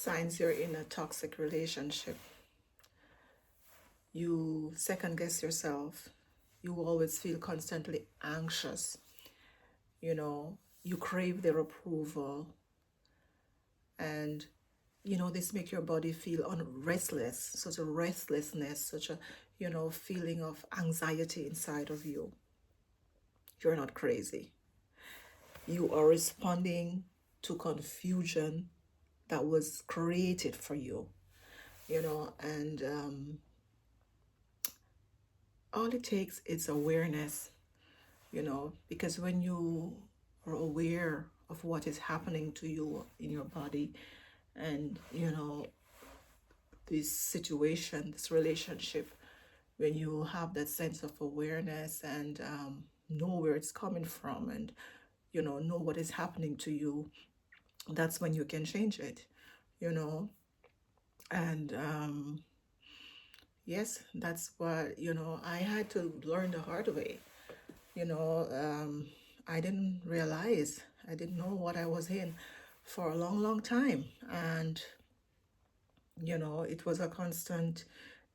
Signs you're in a toxic relationship. You second guess yourself. You always feel constantly anxious. You crave their approval. And, this make your body feel restless, such a restlessness, such a, feeling of anxiety inside of you. You're not crazy. You are responding to confusion that was created for you, and all it takes is awareness, because when you are aware of what is happening to you in your body, and this situation, this relationship, when you have that sense of awareness and know where it's coming from, and know what is happening to you, that's when you can change it, you know and yes, that's what I had to learn the hard way. you know I didn't realize, I didn't know what I was in for a long, long time. And it was a constant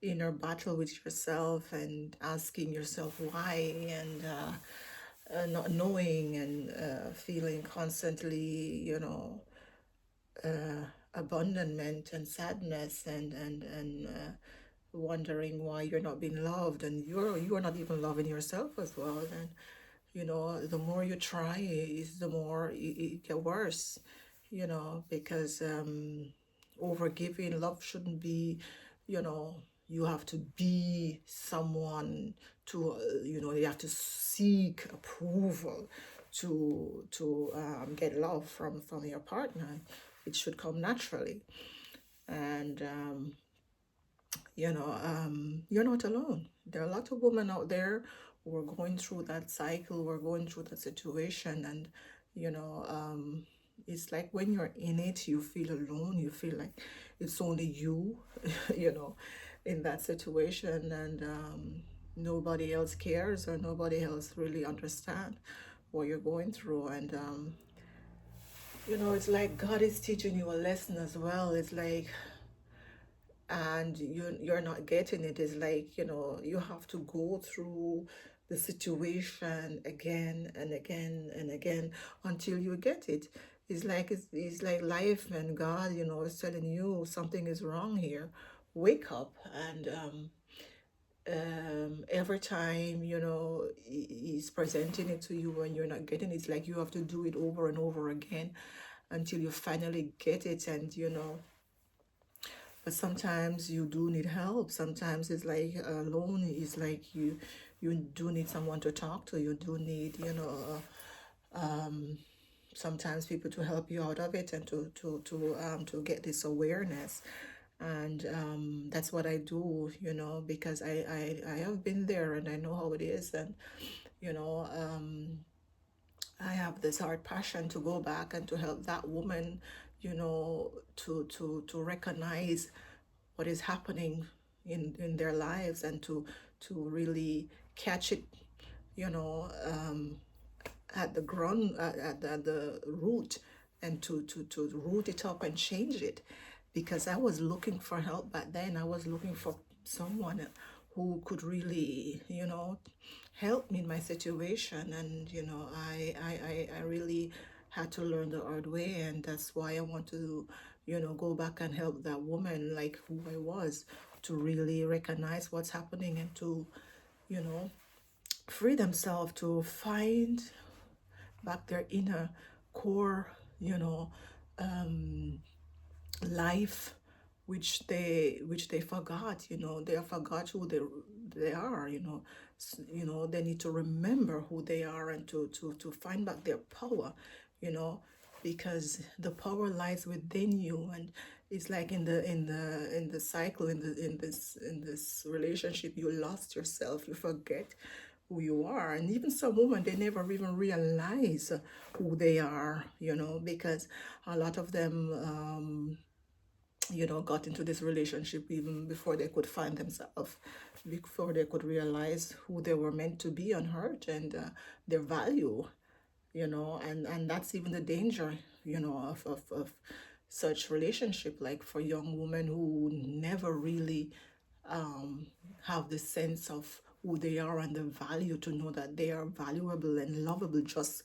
inner battle with yourself, and asking yourself why, and not knowing, and feeling constantly, abandonment and sadness, and wondering why you're not being loved, and you're not even loving yourself as well. And the more you try, is the more it get worse. Because overgiving love shouldn't be, you know you have to be someone to, you have to seek approval to get love from your partner. It should come naturally. And you're not alone. There are a lot of women out there who are going through that cycle, who are going through that situation. And you know it's like when you're in it, you feel alone, you feel like it's only you, you know in that situation. And nobody else cares, or nobody else really understand what you're going through. And it's like God is teaching you a lesson as well. It's like, and you're not getting it. It's like, you have to go through the situation again and again and again until you get it. It's like life, and God, is telling you something is wrong here. Wake up. And every time, he's presenting it to you and you're not getting it, it's like you have to do it over and over again until you finally get it. And but sometimes you do need help. Sometimes it's like alone. It's like you do need someone to talk to. You do need, sometimes people to help you out of it, and to get this awareness. And that's what I do, because I have been there, and I know how it is. And you know I have this hard passion to go back and to help that woman, to recognize what is happening in their lives, and to really catch it, at the ground, at the root, and to root it up and change it. Because I was looking for help back then. I was looking for someone who could really, help me in my situation. And I really had to learn the hard way. And that's why I want to, go back and help that woman, like who I was, to really recognize what's happening, and to, you know free themselves, to find back their inner core, you know life, which they forgot. They forgot who they are. They need to remember who they are, and to find back their power. you know because the power lies within you. And it's like in the cycle, in this relationship, you lost yourself, you forget who you are. And even some women, they never even realize who they are, because a lot of them, got into this relationship even before they could find themselves, before they could realize who they were meant to be on earth, and their value. And that's even the danger, of such relationship, like for young women who never really have the sense of who they are and the value, to know that they are valuable and lovable just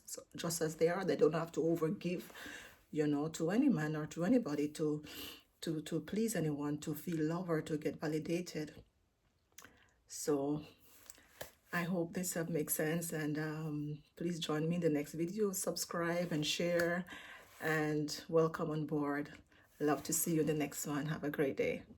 as they are. They don't have to overgive, to any man or to anybody to please anyone, to feel love or to get validated. So I hope this makes sense, and please join me in the next video. Subscribe and share, and welcome on board. Love to see you in the next one. Have a great day.